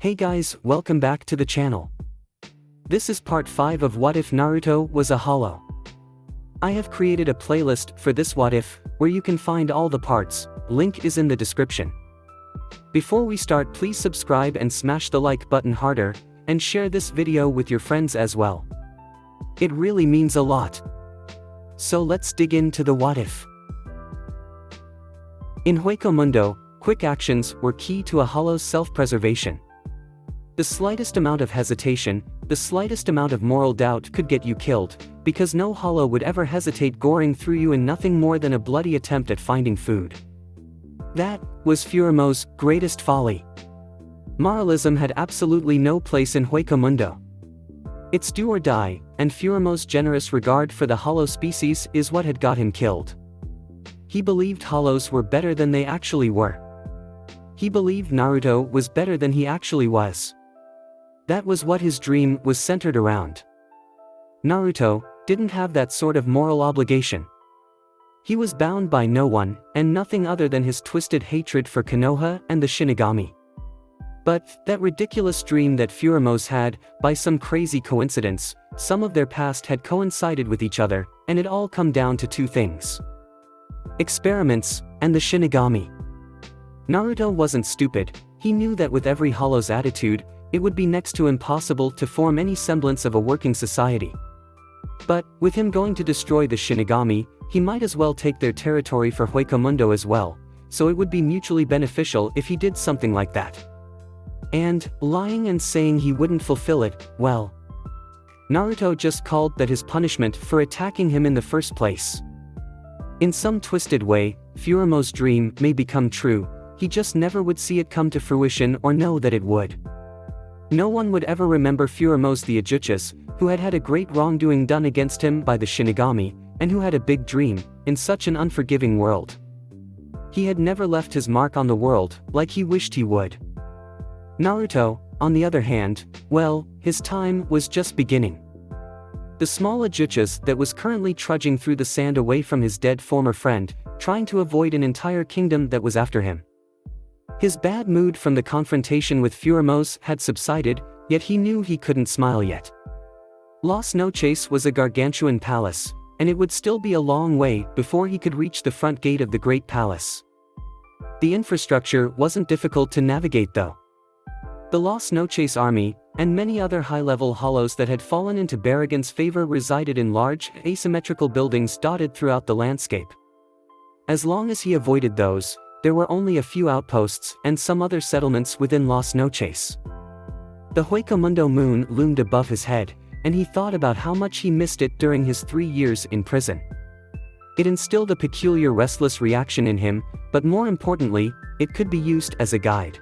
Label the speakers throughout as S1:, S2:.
S1: Hey guys, welcome back to the channel. This is part 5 of What If Naruto Was a Hollow. I have created a playlist for this What If, where you can find all the parts, link is in the description. Before we start, please subscribe and smash the like button harder, and share this video with your friends as well. It really means a lot. So let's dig into the What If. In Mundo, quick actions were key to a hollow's self-preservation. The slightest amount of hesitation, the slightest amount of moral doubt could get you killed, because no hollow would ever hesitate goring through you in nothing more than a bloody attempt at finding food. That was Furumo's greatest folly. Moralism had absolutely no place in Mundo. It's do or die, and Furumo's generous regard for the hollow species is what had got him killed. He believed hollows were better than they actually were. He believed Naruto was better than he actually was. That was what his dream was centered around. Naruto didn't have that sort of moral obligation. He was bound by no one, and nothing other than his twisted hatred for Konoha and the Shinigami. But that ridiculous dream that Furumo's had, by some crazy coincidence, some of their past had coincided with each other, and it all come down to two things: experiments, and the Shinigami. Naruto wasn't stupid. He knew that with every hollow's attitude, it would be next to impossible to form any semblance of a working society. But, with him going to destroy the Shinigami, he might as well take their territory for Mundo as well, so it would be mutually beneficial if he did something like that. And, lying and saying he wouldn't fulfill it, well, Naruto just called that his punishment for attacking him in the first place. In some twisted way, Furumo's dream may become true, he just never would see it come to fruition or know that it would. No one would ever remember Furumo's the Ajuchas, who had had a great wrongdoing done against him by the Shinigami, and who had a big dream, in such an unforgiving world. He had never left his mark on the world, like he wished he would. Naruto, on the other hand, well, his time was just beginning. The small Ajuchas that was currently trudging through the sand away from his dead former friend, trying to avoid an entire kingdom that was after him. His bad mood from the confrontation with Furumo's had subsided, yet he knew he couldn't smile yet. Las Noches was a gargantuan palace, and it would still be a long way before he could reach the front gate of the Great Palace. The infrastructure wasn't difficult to navigate though. The Las Noches army, and many other high-level hollows that had fallen into Baragon's favor resided in large, asymmetrical buildings dotted throughout the landscape. As long as he avoided those, there were only a few outposts and some other settlements within Las Noches. The Mundo moon loomed above his head, and he thought about how much he missed it during his 3 years in prison. It instilled a peculiar restless reaction in him, but more importantly, it could be used as a guide.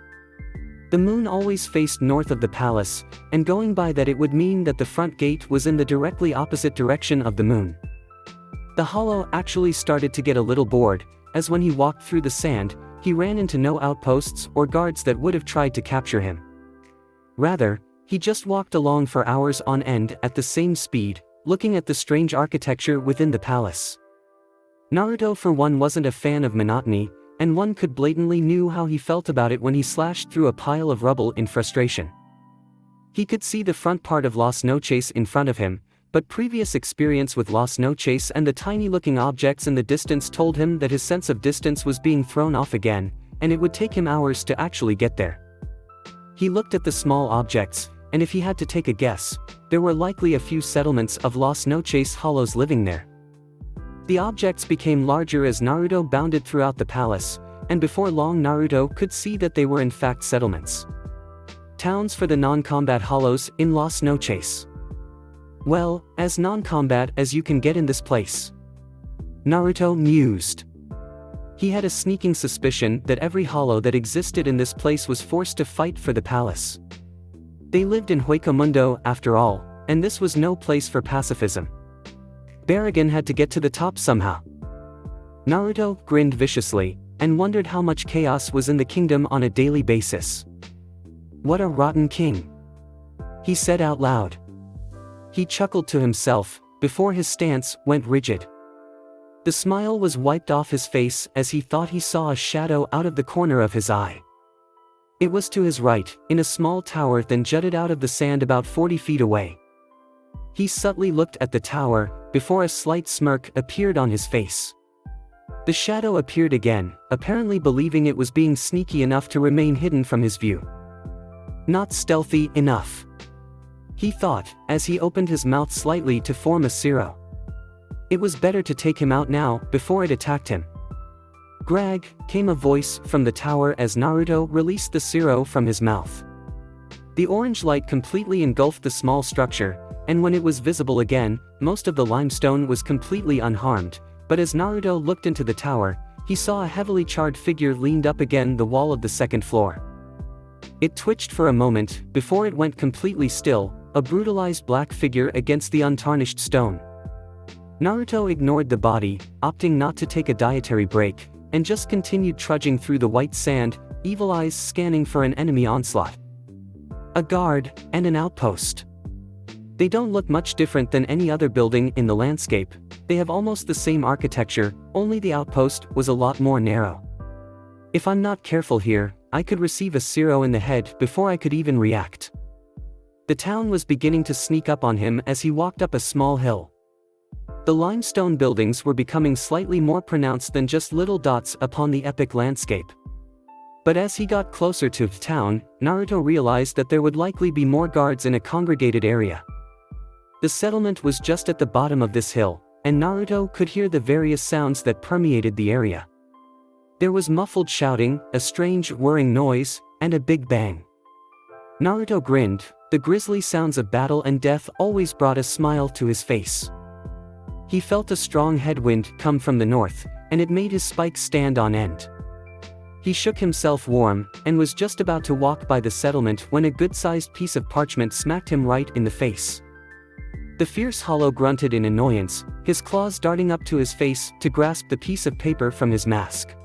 S1: The moon always faced north of the palace, and going by that it would mean that the front gate was in the directly opposite direction of the moon. The hollow actually started to get a little bored, as when he walked through the sand, he ran into no outposts or guards that would have tried to capture him. Rather, he just walked along for hours on end at the same speed, looking at the strange architecture within the palace. Naruto for one wasn't a fan of monotony, and one could blatantly knew how he felt about it when he slashed through a pile of rubble in frustration. He could see the front part of Las Noches in front of him, but previous experience with Las Noches and the tiny-looking objects in the distance told him that his sense of distance was being thrown off again, and it would take him hours to actually get there. He looked at the small objects, and if he had to take a guess, there were likely a few settlements of Las Noches hollows living there. The objects became larger as Naruto bounded throughout the palace, and before long Naruto could see that they were in fact settlements. Towns for the non-combat hollows in Las Noches. Well, as non-combat as you can get in this place. Naruto mused. He had a sneaking suspicion that every hollow that existed in this place was forced to fight for the palace. They lived in Mundo after all, and this was no place for pacifism. Baragon had to get to the top somehow. Naruto grinned viciously, and wondered how much chaos was in the kingdom on a daily basis. What a rotten king, he said out loud. He chuckled to himself, before his stance went rigid. The smile was wiped off his face as he thought he saw a shadow out of the corner of his eye. It was to his right, in a small tower that jutted out of the sand about 40 feet away. He subtly looked at the tower, before a slight smirk appeared on his face. The shadow appeared again, apparently believing it was being sneaky enough to remain hidden from his view. Not stealthy enough, he thought, as he opened his mouth slightly to form a zero. It was better to take him out now, before it attacked him. "Greg," came a voice from the tower as Naruto released the zero from his mouth. The orange light completely engulfed the small structure, and when it was visible again, most of the limestone was completely unharmed, but as Naruto looked into the tower, he saw a heavily charred figure leaned up against the wall of the second floor. It twitched for a moment, before it went completely still, a brutalized black figure against the untarnished stone. Naruto ignored the body, opting not to take a dietary break, and just continued trudging through the white sand, evil eyes scanning for an enemy onslaught. A guard, and an outpost. They don't look much different than any other building in the landscape. They have almost the same architecture, only the outpost was a lot more narrow. If I'm not careful here, I could receive a zero in the head before I could even react. The town was beginning to sneak up on him as he walked up a small hill. The limestone buildings were becoming slightly more pronounced than just little dots upon the epic landscape. But as he got closer to the town, Naruto realized that there would likely be more guards in a congregated area. The settlement was just at the bottom of this hill, and Naruto could hear the various sounds that permeated the area. There was muffled shouting, a strange whirring noise, and a big bang. Naruto grinned. The grisly sounds of battle and death always brought a smile to his face. He felt a strong headwind come from the north, and it made his spikes stand on end. He shook himself warm, and was just about to walk by the settlement when a good-sized piece of parchment smacked him right in the face. The fierce hollow grunted in annoyance, his claws darting up to his face to grasp the piece of paper from his mask.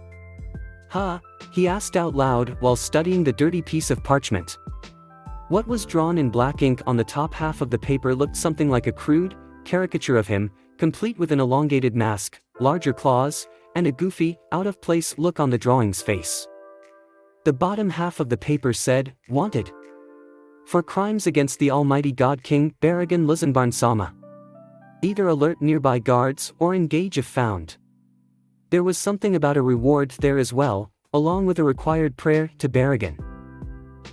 S1: "Huh?" he asked out loud while studying the dirty piece of parchment. What was drawn in black ink on the top half of the paper looked something like a crude caricature of him, complete with an elongated mask, larger claws, and a goofy, out-of-place look on the drawing's face. The bottom half of the paper said, "Wanted for crimes against the almighty God King Baragon Lizenbarn-sama. Either alert nearby guards or engage if found." There was something about a reward there as well, along with a required prayer to Baragon.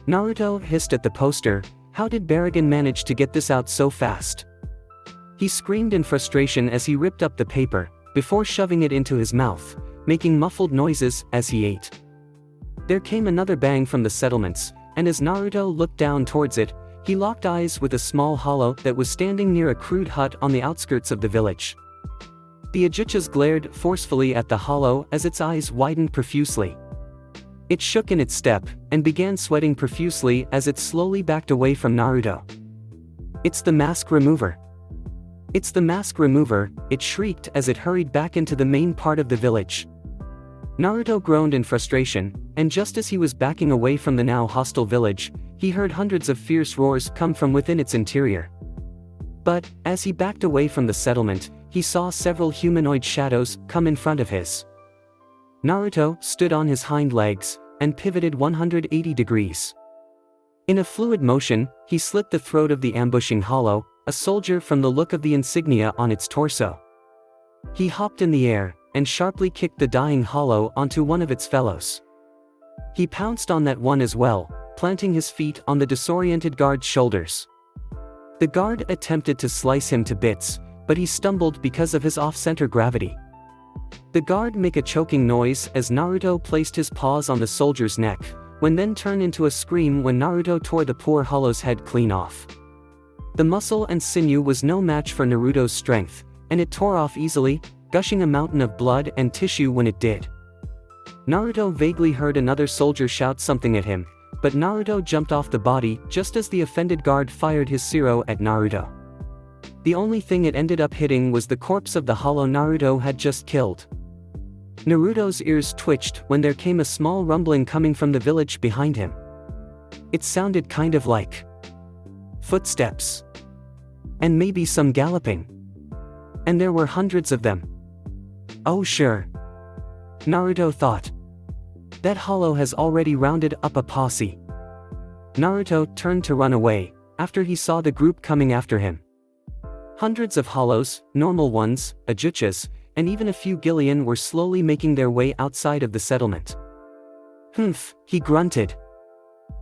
S1: Naruto hissed at the poster. How did Baragon manage to get this out so fast? He screamed in frustration as he ripped up the paper, before shoving it into his mouth, making muffled noises as he ate. There came another bang from the settlements, and as Naruto looked down towards it, he locked eyes with a small hollow that was standing near a crude hut on the outskirts of the village. The Ajuchas glared forcefully at the hollow as its eyes widened profusely. It shook in its step, and began sweating profusely as it slowly backed away from Naruto. "It's the mask remover! It's the mask remover!" it shrieked as it hurried back into the main part of the village. Naruto groaned in frustration, and just as he was backing away from the now hostile village, he heard hundreds of fierce roars come from within its interior. But, as he backed away from the settlement, he saw several humanoid shadows come in front of his. Naruto stood on his hind legs, and pivoted 180 degrees. In a fluid motion, he slit the throat of the ambushing hollow, a soldier from the look of the insignia on its torso. He hopped in the air, and sharply kicked the dying hollow onto one of its fellows. He pounced on that one as well, planting his feet on the disoriented guard's shoulders. The guard attempted to slice him to bits, but he stumbled because of his off-center gravity. The guard made a choking noise as Naruto placed his paws on the soldier's neck, then turned into a scream when Naruto tore the poor hollow's head clean off. The muscle and sinew was no match for Naruto's strength, and it tore off easily, gushing a mountain of blood and tissue when it did. Naruto vaguely heard another soldier shout something at him, but Naruto jumped off the body just as the offended guard fired his zero at Naruto. The only thing it ended up hitting was the corpse of the hollow Naruto had just killed. Naruto's ears twitched when there came a small rumbling coming from the village behind him. It sounded kind of like footsteps. And maybe some galloping. And there were hundreds of them. Oh sure. Naruto thought. That hollow has already rounded up a posse. Naruto turned to run away, after he saw the group coming after him. Hundreds of hollows, normal ones, Ajuchas, and even a few Gillian were slowly making their way outside of the settlement. Humph, he grunted.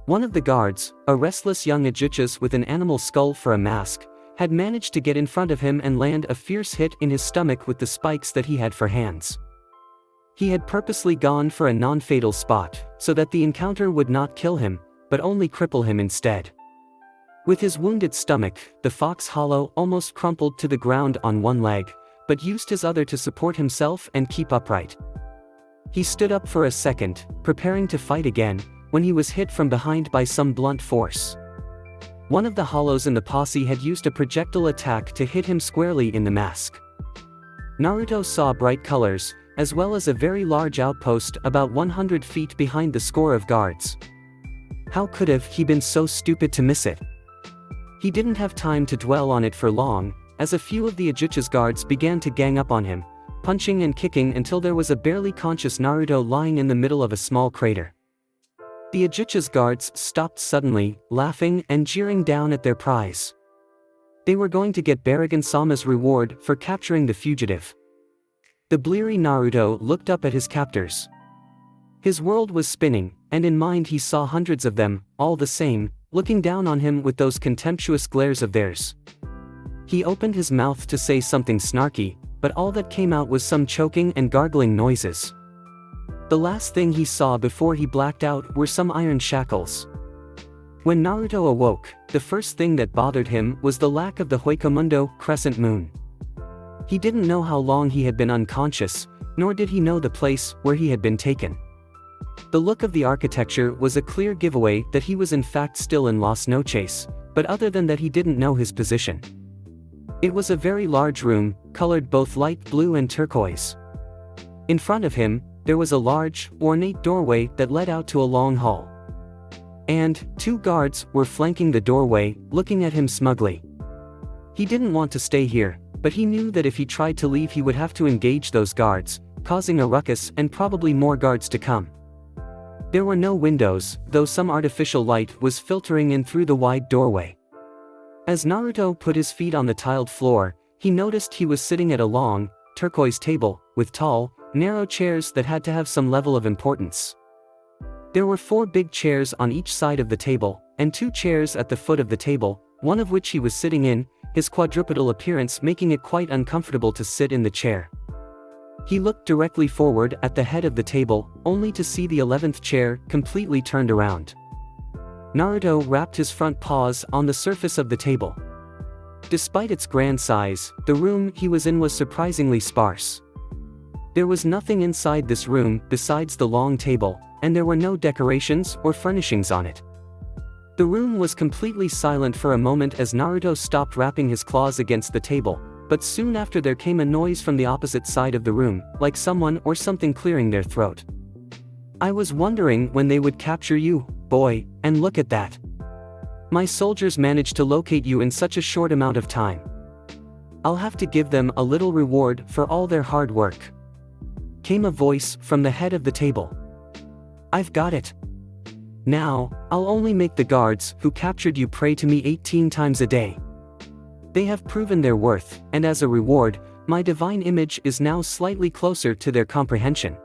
S1: One of the guards, a restless young Ajuchas with an animal skull for a mask, had managed to get in front of him and land a fierce hit in his stomach with the spikes that he had for hands. He had purposely gone for a non-fatal spot, so that the encounter would not kill him, but only cripple him instead. With his wounded stomach, the fox hollow almost crumpled to the ground on one leg, but used his other to support himself and keep upright. He stood up for a second, preparing to fight again, when he was hit from behind by some blunt force. One of the hollows in the posse had used a projectile attack to hit him squarely in the mask. Naruto saw bright colors, as well as a very large outpost about 100 feet behind the score of guards. How could have he been so stupid to miss it? He didn't have time to dwell on it for long, as a few of the Ajucha's guards began to gang up on him, punching and kicking until there was a barely conscious Naruto lying in the middle of a small crater. The Ajucha's guards stopped suddenly, laughing and jeering down at their prize. They were going to get Baragan-sama's reward for capturing the fugitive. The bleary Naruto looked up at his captors. His world was spinning, and in mind he saw hundreds of them, all the same, looking down on him with those contemptuous glares of theirs. He opened his mouth to say something snarky, but all that came out was some choking and gargling noises. The last thing he saw before he blacked out were some iron shackles. When Naruto awoke, the first thing that bothered him was the lack of the Huecomundo crescent moon. He didn't know how long he had been unconscious, nor did he know the place where he had been taken. The look of the architecture was a clear giveaway that he was in fact still in Las Noches, but other than that he didn't know his position. It was a very large room, colored both light blue and turquoise. In front of him, there was a large, ornate doorway that led out to a long hall. And 2 guards were flanking the doorway, looking at him smugly. He didn't want to stay here, but he knew that if he tried to leave he would have to engage those guards, causing a ruckus and probably more guards to come. There were no windows, though some artificial light was filtering in through the wide doorway. As Naruto put his feet on the tiled floor, he noticed he was sitting at a long, turquoise table, with tall, narrow chairs that had to have some level of importance. There were 4 big chairs on each side of the table, and 2 chairs at the foot of the table, one of which he was sitting in, his quadrupedal appearance making it quite uncomfortable to sit in the chair. He looked directly forward at the head of the table, only to see the 11th chair completely turned around. Naruto wrapped his front paws on the surface of the table. Despite its grand size, the room he was in was surprisingly sparse. There was nothing inside this room besides the long table, and there were no decorations or furnishings on it. The room was completely silent for a moment as Naruto stopped wrapping his claws against the table, but soon after there came a noise from the opposite side of the room, like someone or something clearing their throat. "I was wondering when they would capture you, boy, and look at that. My soldiers managed to locate you in such a short amount of time. I'll have to give them a little reward for all their hard work," came a voice from the head of the table. "I've got it. Now, I'll only make the guards who captured you pray to me 18 times a day. They have proven their worth, and as a reward, my divine image is now slightly closer to their comprehension."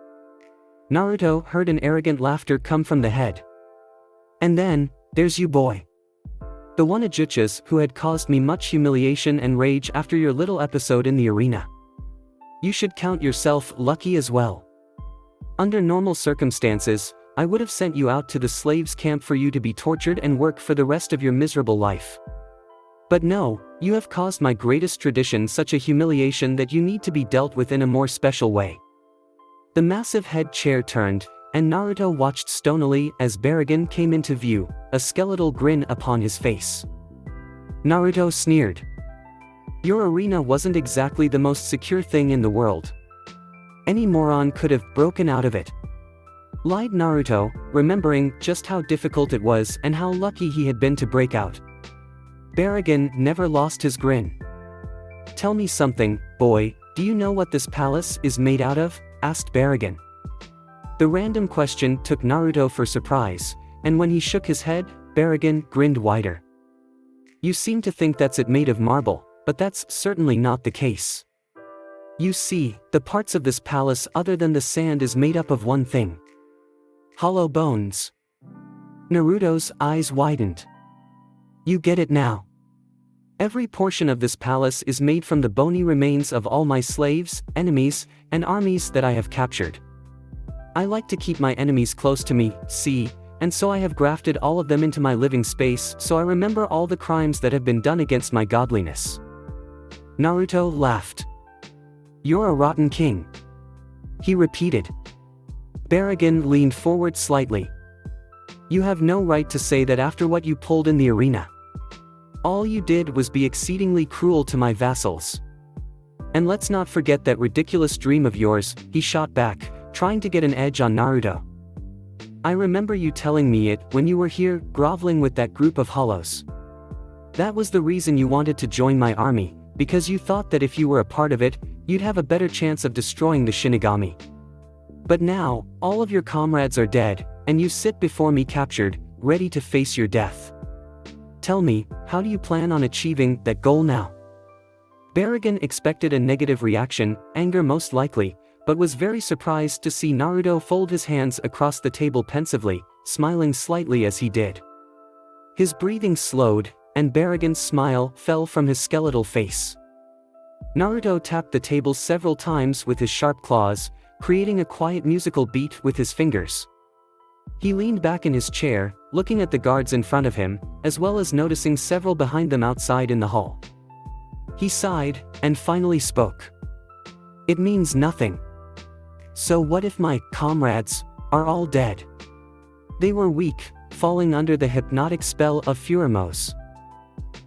S1: Naruto heard an arrogant laughter come from the head. "And then, there's you, boy. The one Ajuchas who had caused me much humiliation and rage after your little episode in the arena. You should count yourself lucky as well. Under normal circumstances, I would have sent you out to the slaves' camp for you to be tortured and work for the rest of your miserable life. But no, you have caused my greatest tradition such a humiliation that you need to be dealt with in a more special way." The massive head chair turned, and Naruto watched stonily as Baragan came into view, a skeletal grin upon his face. Naruto sneered. "Your arena wasn't exactly the most secure thing in the world. Any moron could have broken out of it," lied Naruto, remembering just how difficult it was and how lucky he had been to break out. Baragan never lost his grin. "Tell me something, boy, do you know what this palace is made out of?" asked Baragan. The random question took Naruto for surprise, and when he shook his head, Baragon grinned wider. You seem to think that's it made of marble, but that's certainly not the case. You see, the parts of this palace other than the sand is made up of one thing. Hollow bones. Naruto's eyes widened. You get it now. Every portion of this palace is made from the bony remains of all my slaves, enemies, and armies that I have captured. I like to keep my enemies close to me, see, and so I have grafted all of them into my living space so I remember all the crimes that have been done against my godliness. Naruto laughed. You're a rotten king. He repeated. Baragon leaned forward slightly. You have no right to say that after what you pulled in the arena. All you did was be exceedingly cruel to my vassals. And let's not forget that ridiculous dream of yours, he shot back, trying to get an edge on Naruto. I remember you telling me it when you were here, groveling with that group of hollows. That was the reason you wanted to join my army, because you thought that if you were a part of it, you'd have a better chance of destroying the Shinigami. But now, all of your comrades are dead, and you sit before me captured, ready to face your death. Tell me, how do you plan on achieving that goal now? Baragon expected a negative reaction, anger most likely, but was very surprised to see Naruto fold his hands across the table pensively, smiling slightly as he did. His breathing slowed, and Baragon's smile fell from his skeletal face. Naruto tapped the table several times with his sharp claws, creating a quiet musical beat with his fingers. He leaned back in his chair, looking at the guards in front of him, as well as noticing several behind them outside in the hall. He sighed, and finally spoke. It means nothing. So what if my comrades are all dead? They were weak, falling under the hypnotic spell of Furimose.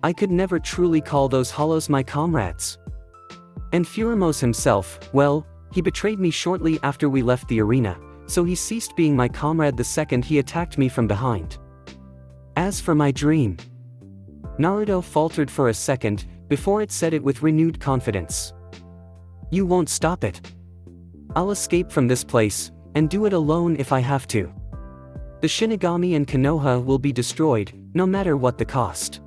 S1: I could never truly call those hollows my comrades. And Furimose himself, well, he betrayed me shortly after we left the arena, so he ceased being my comrade the second he attacked me from behind. As for my dream, Naruto faltered for a second, before it said it with renewed confidence. You won't stop it. I'll escape from this place, and do it alone if I have to. The Shinigami and Konoha will be destroyed, no matter what the cost.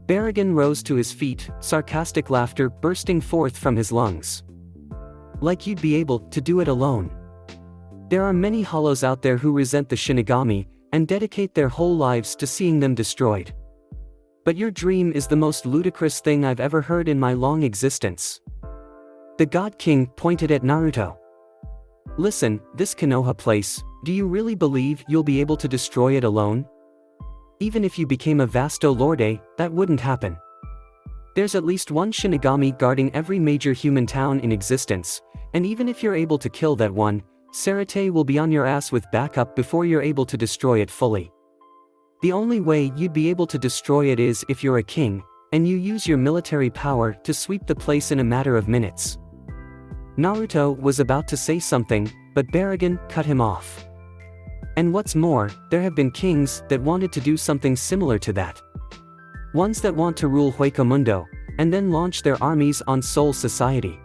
S1: Baragon rose to his feet, sarcastic laughter bursting forth from his lungs. Like you'd be able to do it alone. There are many hollows out there who resent the Shinigami, and dedicate their whole lives to seeing them destroyed. But your dream is the most ludicrous thing I've ever heard in my long existence. The God King pointed at Naruto. Listen, this Konoha place, do you really believe you'll be able to destroy it alone? Even if you became a Vasto Lorde, that wouldn't happen. There's at least one Shinigami guarding every major human town in existence, and even if you're able to kill that one, Sarate will be on your ass with backup before you're able to destroy it fully. The only way you'd be able to destroy it is if you're a king, and you use your military power to sweep the place in a matter of minutes. Naruto was about to say something, but Baragon cut him off. And what's more, there have been kings that wanted to do something similar to that. Ones that want to rule Huecomundo, and then launch their armies on Soul Society.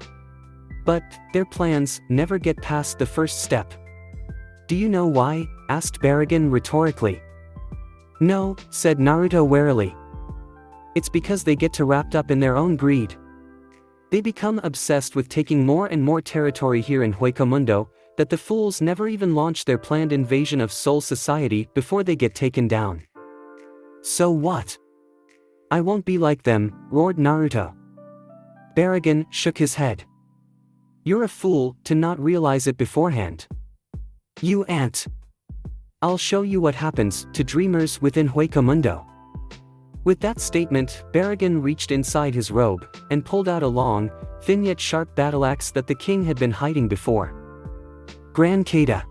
S1: But, their plans never get past the first step. Do you know why? Asked Baragon rhetorically. No, said Naruto warily. It's because they get too wrapped up in their own greed. They become obsessed with taking more and more territory here in Huecomundo, that the fools never even launch their planned invasion of Soul Society before they get taken down. So what? I won't be like them, roared Naruto. Baragon shook his head. You're a fool to not realize it beforehand. You ant. I'll show you what happens to dreamers within Huecomundo. With that statement, Baragon reached inside his robe, and pulled out a long, thin yet sharp battle-axe that the king had been hiding before. Gran Kata.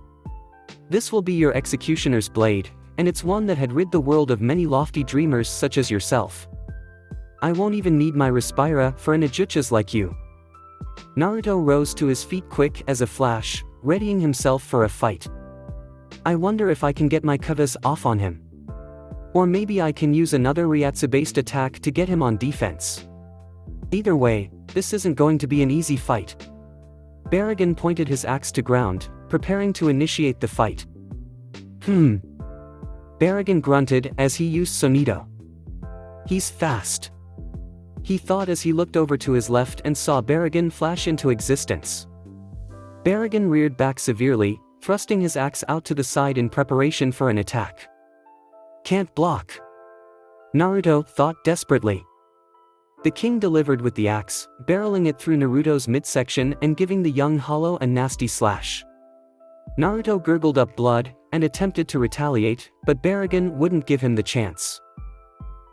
S1: This will be your executioner's blade, and it's one that had rid the world of many lofty dreamers such as yourself. I won't even need my Respira for an Ajuchas like you. Naruto rose to his feet quick as a flash, readying himself for a fight. I wonder if I can get my Kavas off on him. Or maybe I can use another Ryatsu-based attack to get him on defense. Either way, this isn't going to be an easy fight. Baragon pointed his axe to ground, preparing to initiate the fight. Baragon grunted as he used Sonido. He's fast, he thought as he looked over to his left and saw Baragon flash into existence. Baragon reared back severely, thrusting his axe out to the side in preparation for an attack. Can't block, Naruto thought desperately. The king delivered with the axe, barreling it through Naruto's midsection and giving the young hollow a nasty slash. Naruto gurgled up blood and attempted to retaliate, but Baragon wouldn't give him the chance.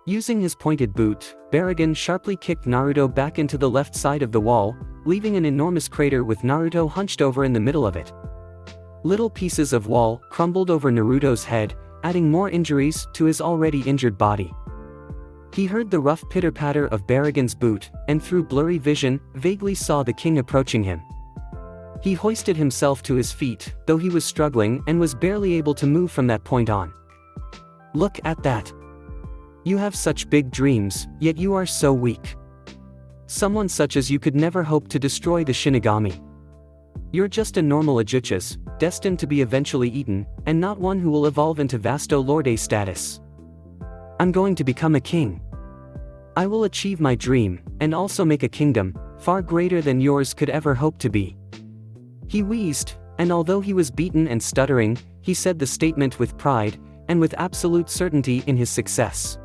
S1: Using his pointed boot, Baragon sharply kicked Naruto back into the left side of the wall, leaving an enormous crater with Naruto hunched over in the middle of it. Little pieces of wall crumbled over Naruto's head, adding more injuries to his already injured body. He heard the rough pitter-patter of Baragon's boot, and through blurry vision, vaguely saw the king approaching him. He hoisted himself to his feet, though he was struggling and was barely able to move from that point on. Look at that. You have such big dreams, yet you are so weak. Someone such as you could never hope to destroy the Shinigami. You're just a normal Ajuchas, destined to be eventually eaten, and not one who will evolve into Vasto Lorde status. I'm going to become a king. I will achieve my dream, and also make a kingdom, far greater than yours could ever hope to be. He wheezed, and although he was beaten and stuttering, he said the statement with pride, and with absolute certainty in his success.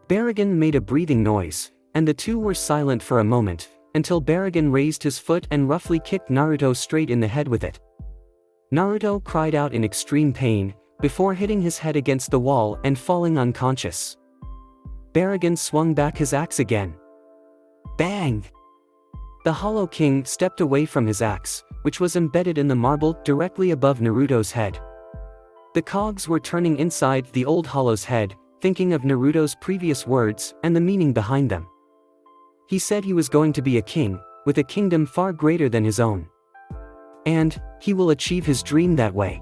S1: Baragon made a breathing noise, and the two were silent for a moment, until Baragon raised his foot and roughly kicked Naruto straight in the head with it. Naruto cried out in extreme pain, before hitting his head against the wall and falling unconscious. Baragon swung back his axe again. Bang! The Hollow King stepped away from his axe, which was embedded in the marble directly above Naruto's head. The cogs were turning inside the old Hollow's head, thinking of Naruto's previous words and the meaning behind them. He said he was going to be a king, with a kingdom far greater than his own. And he will achieve his dream that way.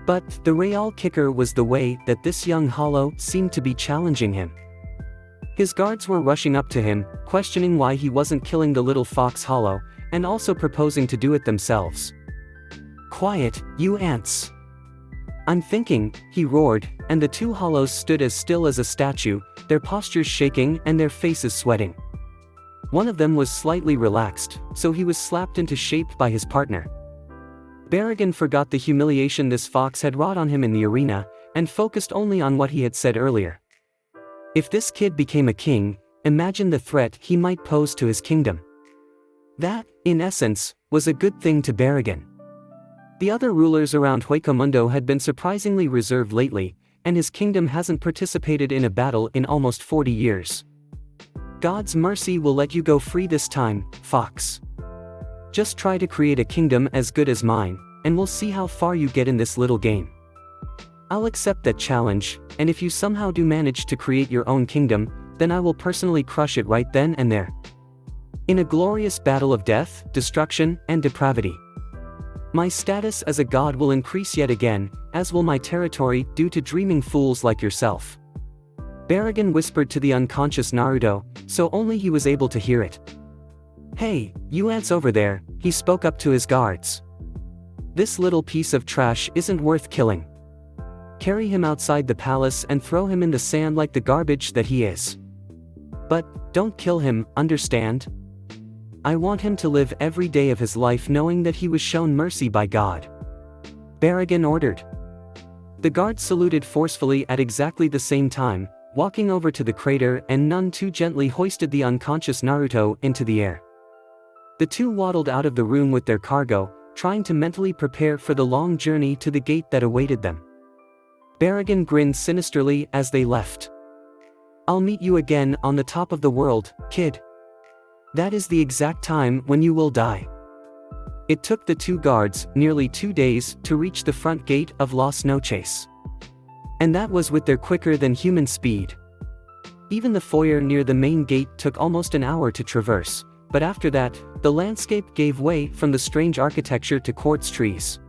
S1: But the real kicker was the way that this young Hollow seemed to be challenging him. His guards were rushing up to him, questioning why he wasn't killing the little fox Hollow, and also proposing to do it themselves. Quiet, you ants! I'm thinking, he roared, and the two Hollows stood as still as a statue, their postures shaking and their faces sweating. One of them was slightly relaxed, so he was slapped into shape by his partner. Baragon forgot the humiliation this fox had wrought on him in the arena, and focused only on what he had said earlier. If this kid became a king, imagine the threat he might pose to his kingdom. That, in essence, was a good thing to Baragon. The other rulers around Huecomundo had been surprisingly reserved lately, and his kingdom hasn't participated in a battle in almost 40 years. God's mercy will let you go free this time, fox. Just try to create a kingdom as good as mine, and we'll see how far you get in this little game. I'll accept that challenge, and if you somehow do manage to create your own kingdom, then I will personally crush it right then and there. In a glorious battle of death, destruction, and depravity. My status as a god will increase yet again, as will my territory due to dreaming fools like yourself. Baragon whispered to the unconscious Naruto, so only he was able to hear it. Hey, you ants over there, he spoke up to his guards. This little piece of trash isn't worth killing. Carry him outside the palace and throw him in the sand like the garbage that he is. But, don't kill him, understand? I want him to live every day of his life knowing that he was shown mercy by God. Baragon ordered. The guards saluted forcefully at exactly the same time, walking over to the crater and none too gently hoisted the unconscious Naruto into the air. The two waddled out of the room with their cargo, trying to mentally prepare for the long journey to the gate that awaited them. Baragon grinned sinisterly as they left. I'll meet you again on the top of the world, kid. That is the exact time when you will die. It took the two guards nearly 2 days to reach the front gate of Las Noches. And that was with their quicker-than-human speed. Even the foyer near the main gate took almost an hour to traverse, but after that, the landscape gave way from the strange architecture to quartz trees.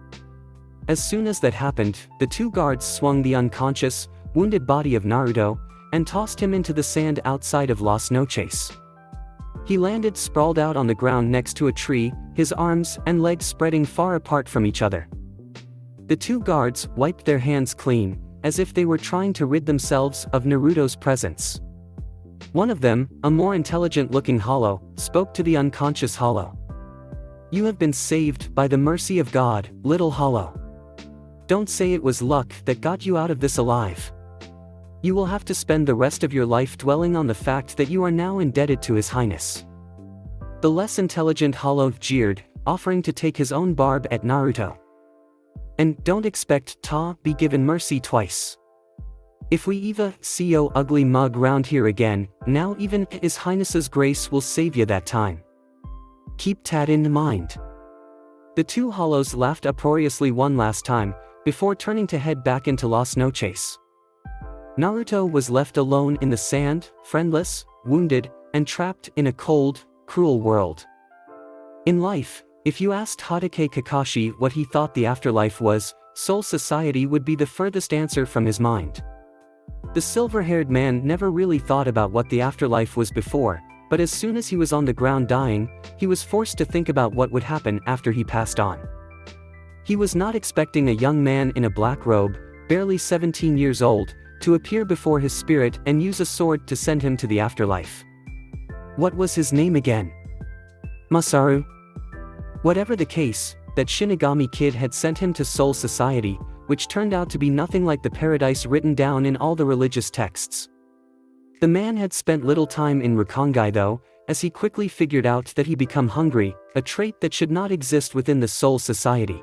S1: As soon as that happened, the two guards swung the unconscious, wounded body of Naruto, and tossed him into the sand outside of Las Noches. He landed sprawled out on the ground next to a tree, his arms and legs spreading far apart from each other. The two guards wiped their hands clean, as if they were trying to rid themselves of Naruto's presence. One of them, a more intelligent-looking hollow, spoke to the unconscious hollow. "You have been saved by the mercy of God, little hollow. Don't say it was luck that got you out of this alive. You will have to spend the rest of your life dwelling on the fact that you are now indebted to His Highness." The less intelligent hollow jeered, offering to take his own barb at Naruto. "And don't expect to be given mercy twice. If we ever see yo ugly mug round here again, now even His Highness's grace will save you that time. Keep that in mind." The two hollows laughed uproariously one last time, before turning to head back into Las Noches. Naruto was left alone in the sand, friendless, wounded, and trapped in a cold, cruel world. In life, if you asked Hatake Kakashi what he thought the afterlife was, Soul Society would be the furthest answer from his mind. The silver-haired man never really thought about what the afterlife was before, but as soon as he was on the ground dying, he was forced to think about what would happen after he passed on. He was not expecting a young man in a black robe, barely 17 years old, to appear before his spirit and use a sword to send him to the afterlife. What was his name again? Masaru? Whatever the case, that Shinigami kid had sent him to Soul Society, which turned out to be nothing like the paradise written down in all the religious texts. The man had spent little time in Rakangai though, as he quickly figured out that he become hungry, a trait that should not exist within the Soul Society.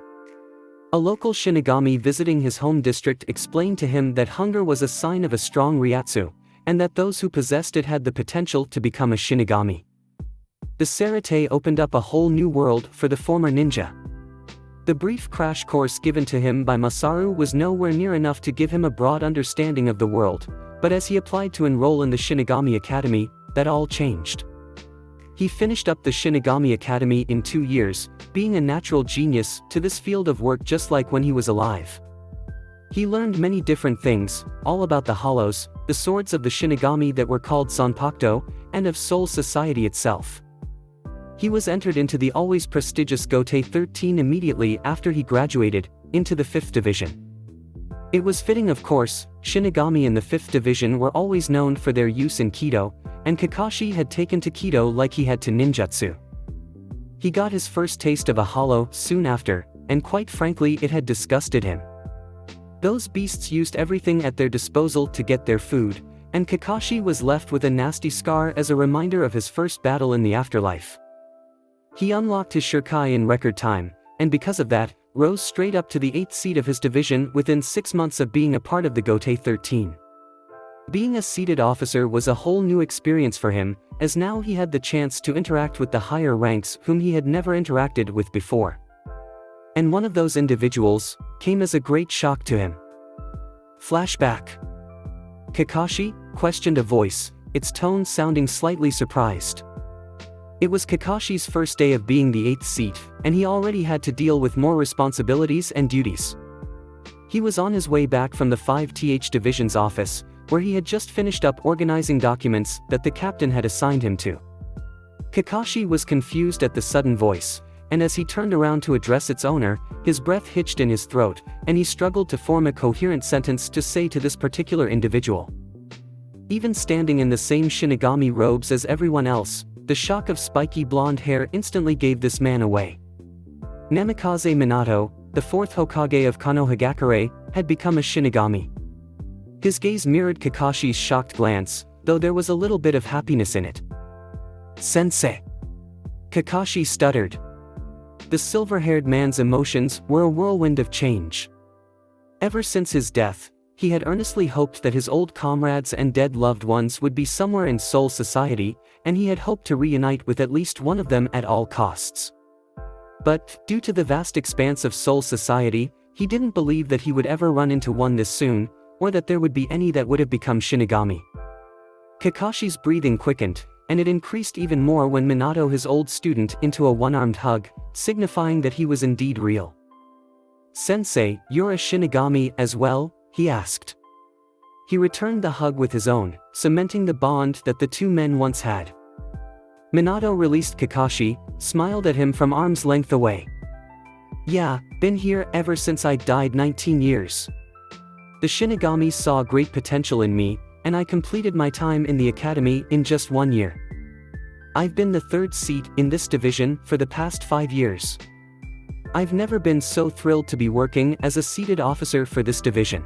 S1: A local Shinigami visiting his home district explained to him that hunger was a sign of a strong Ryatsu, and that those who possessed it had the potential to become a Shinigami. The Sarate opened up a whole new world for the former ninja. The brief crash course given to him by Masaru was nowhere near enough to give him a broad understanding of the world, but as he applied to enroll in the Shinigami Academy, that all changed. He finished up the Shinigami Academy in 2 years, being a natural genius to this field of work just like when he was alive. He learned many different things, all about the hollows, the swords of the Shinigami that were called Sanpakuto, and of Soul Society itself. He was entered into the always prestigious Gotei 13 immediately after he graduated, into the 5th Division. It was fitting, of course. Shinigami in the 5th Division were always known for their use in Kido, and Kakashi had taken to Kido like he had to ninjutsu. He got his first taste of a hollow soon after, and quite frankly it had disgusted him. Those beasts used everything at their disposal to get their food, and Kakashi was left with a nasty scar as a reminder of his first battle in the afterlife. He unlocked his Shurikai in record time, and because of that, rose straight up to the 8th seat of his division within 6 months of being a part of the Gotei 13. Being a seated officer was a whole new experience for him, as now he had the chance to interact with the higher ranks whom he had never interacted with before. And one of those individuals came as a great shock to him. Flashback. "Kakashi?" questioned a voice, its tone sounding slightly surprised. It was Kakashi's first day of being the 8th seat, and he already had to deal with more responsibilities and duties. He was on his way back from the 5th Division's office, where he had just finished up organizing documents that the captain had assigned him to. Kakashi was confused at the sudden voice, and as he turned around to address its owner, his breath hitched in his throat, and he struggled to form a coherent sentence to say to this particular individual. Even standing in the same Shinigami robes as everyone else, the shock of spiky blonde hair instantly gave this man away. Namikaze Minato, the 4th Hokage of Konohagakure, had become a Shinigami. His gaze mirrored Kakashi's shocked glance, though there was a little bit of happiness in it. "Sensei." Kakashi stuttered. The silver-haired man's emotions were a whirlwind of change. Ever since his death, he had earnestly hoped that his old comrades and dead loved ones would be somewhere in Soul Society, and he had hoped to reunite with at least one of them at all costs. But, due to the vast expanse of Soul Society, he didn't believe that he would ever run into one this soon, or that there would be any that would have become Shinigami. Kakashi's breathing quickened, and it increased even more when Minato his old student into a one-armed hug, signifying that he was indeed real. "Sensei, you're a Shinigami as well?" he asked. He returned the hug with his own, cementing the bond that the two men once had. Minato released Kakashi, smiled at him from arm's length away. Yeah, been here ever since I died 19 years. The Shinigami saw great potential in me, and I completed my time in the academy in just 1 year. I've been the third seat in this division for the past 5 years. I've never been so thrilled to be working as a seated officer for this division.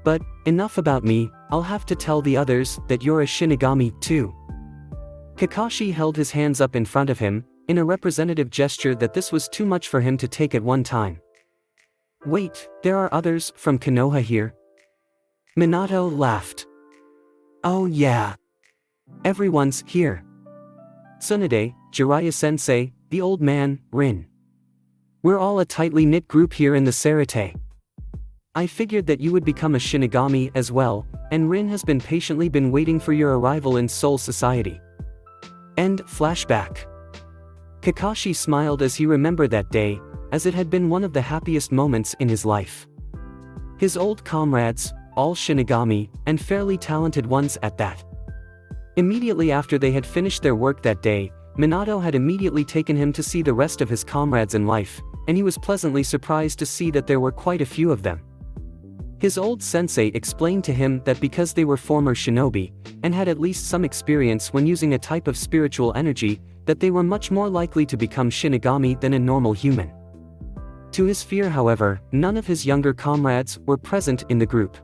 S1: But, enough about me, I'll have to tell the others that you're a Shinigami too. Kakashi held his hands up in front of him, in a representative gesture that this was too much for him to take at one time. Wait, there are others from Konoha here? Minato laughed. Oh yeah. Everyone's here. Tsunade, Jiraiya-sensei, the old man, Rin. We're all a tightly knit group here in the Sarate. I figured that you would become a Shinigami as well, and Rin has been patiently waiting for your arrival in Soul Society. End flashback. Kakashi smiled as he remembered that day, as it had been one of the happiest moments in his life. His old comrades, all Shinigami, and fairly talented ones at that. Immediately after they had finished their work that day, Minato had immediately taken him to see the rest of his comrades in life, and he was pleasantly surprised to see that there were quite a few of them. His old sensei explained to him that because they were former shinobi, and had at least some experience when using a type of spiritual energy, that they were much more likely to become Shinigami than a normal human. To his fear, however, none of his younger comrades were present in the group.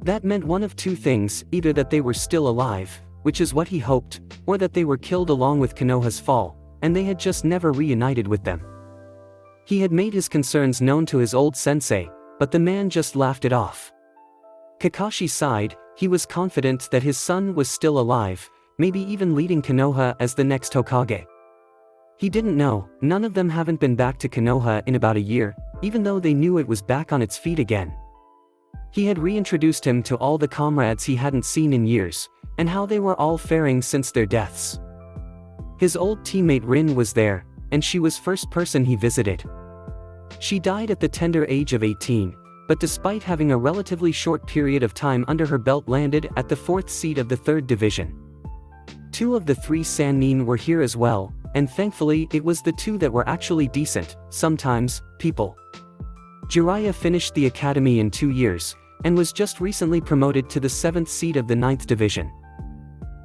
S1: That meant one of two things, either that they were still alive, which is what he hoped, or that they were killed along with Konoha's fall, and they had just never reunited with them. He had made his concerns known to his old sensei, but the man just laughed it off. Kakashi sighed. He was confident that his son was still alive, maybe even leading Konoha as the next Hokage. He didn't know, none of them haven't been back to Konoha in about a year, even though they knew it was back on its feet again. He had reintroduced him to all the comrades he hadn't seen in years, and how they were all faring since their deaths. His old teammate Rin was there, and she was first person he visited. She died at the tender age of 18, but despite having a relatively short period of time under her belt landed at the 4th seat of the 3rd division. 2 of the 3 Sannin were here as well, and thankfully it was the 2 that were actually decent, sometimes, people. Jiraiya finished the academy in 2 years, and was just recently promoted to the 7th seat of the 9th division.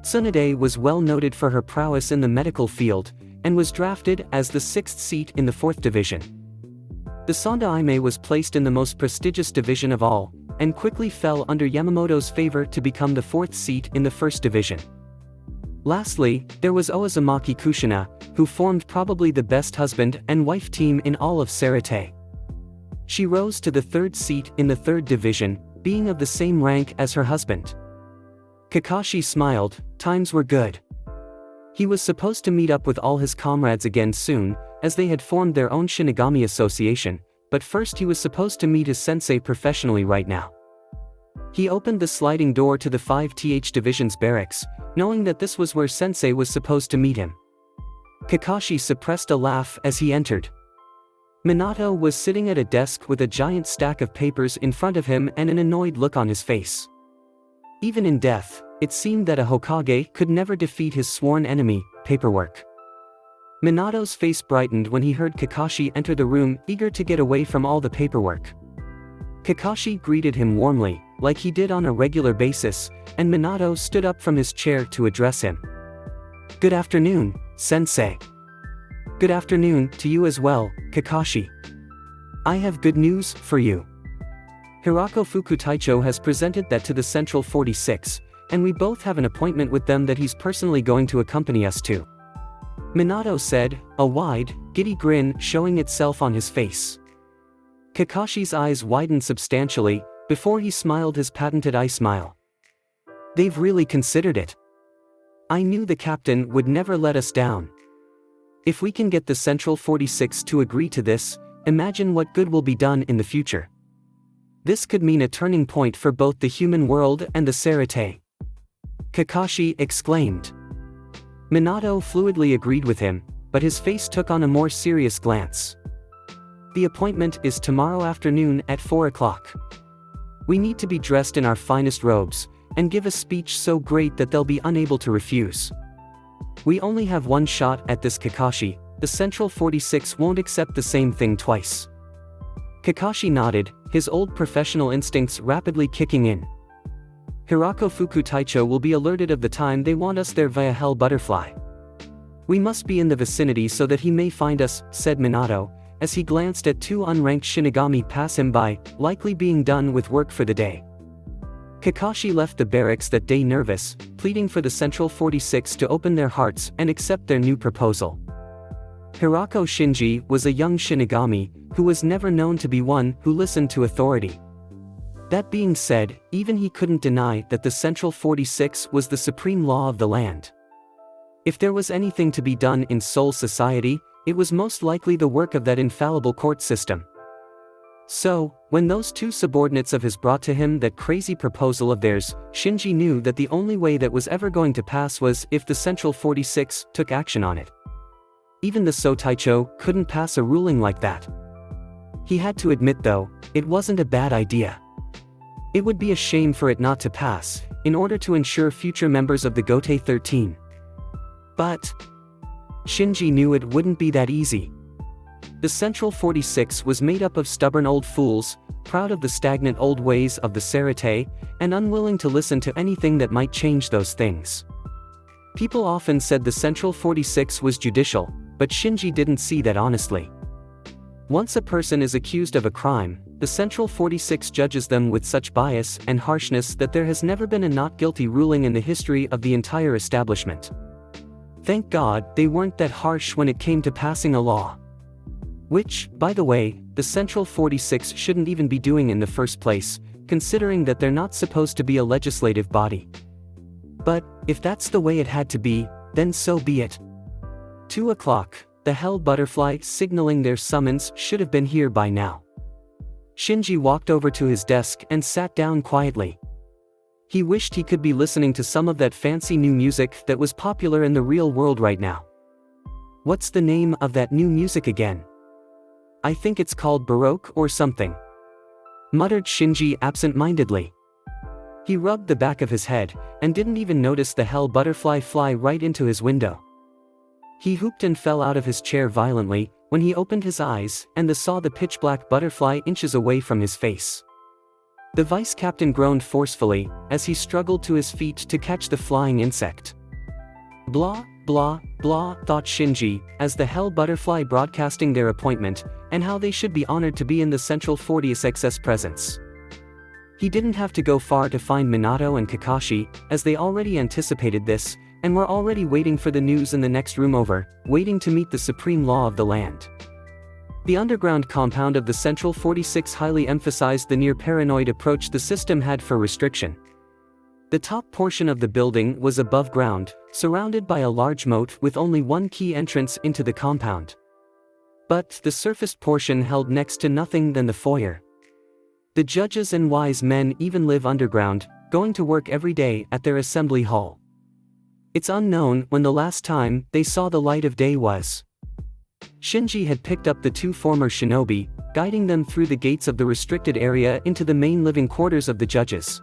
S1: Tsunade was well noted for her prowess in the medical field, and was drafted as the 6th seat in the 4th division. The Sandaime was placed in the most prestigious division of all, and quickly fell under Yamamoto's favor to become the 4th seat in the 1st division. Lastly, there was Ozumaki Kushina, who formed probably the best husband and wife team in all of Sarate. She rose to the 3rd seat in the 3rd division, being of the same rank as her husband. Kakashi smiled. Times were good. He was supposed to meet up with all his comrades again soon, as they had formed their own Shinigami association, but first he was supposed to meet his sensei professionally right now. He opened the sliding door to the 5th division's barracks, knowing that this was where sensei was supposed to meet him. Kakashi suppressed a laugh as he entered. Minato was sitting at a desk with a giant stack of papers in front of him and an annoyed look on his face. Even in death, it seemed that a Hokage could never defeat his sworn enemy, paperwork. Minato's face brightened when he heard Kakashi enter the room, eager to get away from all the paperwork. Kakashi greeted him warmly, like he did on a regular basis, and Minato stood up from his chair to address him. Good afternoon, sensei. Good afternoon to you as well, Kakashi. I have good news for you. Hirako Fukutaicho has presented that to the Central 46, and we both have an appointment with them that he's personally going to accompany us to. Minato said, a wide, giddy grin showing itself on his face. Kakashi's eyes widened substantially, before he smiled his patented eye smile. They've really considered it. I knew the captain would never let us down. If we can get the Central 46 to agree to this, imagine what good will be done in the future. This could mean a turning point for both the human world and the Sarate. Kakashi exclaimed. Minato fluidly agreed with him, but his face took on a more serious glance. The appointment is tomorrow afternoon at 4 o'clock. We need to be dressed in our finest robes, and give a speech so great that they'll be unable to refuse. We only have one shot at this, Kakashi. The Central 46 won't accept the same thing twice. Kakashi nodded, his old professional instincts rapidly kicking in. Hirako Fuku Taicho will be alerted of the time they want us there via Hell Butterfly. We must be in the vicinity so that he may find us, said Minato, as he glanced at two unranked Shinigami pass him by, likely being done with work for the day. Kakashi left the barracks that day nervous, pleading for the Central 46 to open their hearts and accept their new proposal. Hirako Shinji was a young Shinigami, who was never known to be one who listened to authority. That being said, even he couldn't deny that the Central 46 was the supreme law of the land. If there was anything to be done in Soul Society, it was most likely the work of that infallible court system. So, when those two subordinates of his brought to him that crazy proposal of theirs, Shinji knew that the only way that was ever going to pass was if the Central 46 took action on it. Even the Sotaicho couldn't pass a ruling like that. He had to admit though, it wasn't a bad idea. It would be a shame for it not to pass, in order to ensure future members of the Gotei 13. But Shinji knew it wouldn't be that easy. The Central 46 was made up of stubborn old fools, proud of the stagnant old ways of the Sarate, and unwilling to listen to anything that might change those things. People often said the Central 46 was judicial, but Shinji didn't see that honestly. Once a person is accused of a crime, the Central 46 judges them with such bias and harshness that there has never been a not guilty ruling in the history of the entire establishment. Thank God they weren't that harsh when it came to passing a law. Which, by the way, the Central 46 shouldn't even be doing in the first place, considering that they're not supposed to be a legislative body. But, if that's the way it had to be, then so be it. 2 o'clock, the Hell Butterfly signaling their summons should have been here by now. Shinji walked over to his desk and sat down quietly. He wished he could be listening to some of that fancy new music that was popular in the real world right now. What's the name of that new music again? I think it's called Baroque or something, muttered Shinji absent-mindedly. He rubbed the back of his head, and didn't even notice the Hell Butterfly fly right into his window. He whooped and fell out of his chair violently, when he opened his eyes and saw the pitch-black butterfly inches away from his face. The vice captain groaned forcefully, as he struggled to his feet to catch the flying insect. Blah, blah, blah, thought Shinji, as the Hell Butterfly broadcasting their appointment, and how they should be honored to be in the Central 46's presence. He didn't have to go far to find Minato and Kakashi, as they already anticipated this, and were already waiting for the news in the next room over, waiting to meet the supreme law of the land. The underground compound of the Central 46 highly emphasized the near-paranoid approach the system had for restriction. The top portion of the building was above ground, surrounded by a large moat with only one key entrance into the compound. But the surfaced portion held next to nothing than the foyer. The judges and wise men even live underground, going to work every day at their assembly hall. It's unknown when the last time they saw the light of day was. Shinji had picked up the two former shinobi, guiding them through the gates of the restricted area into the main living quarters of the judges.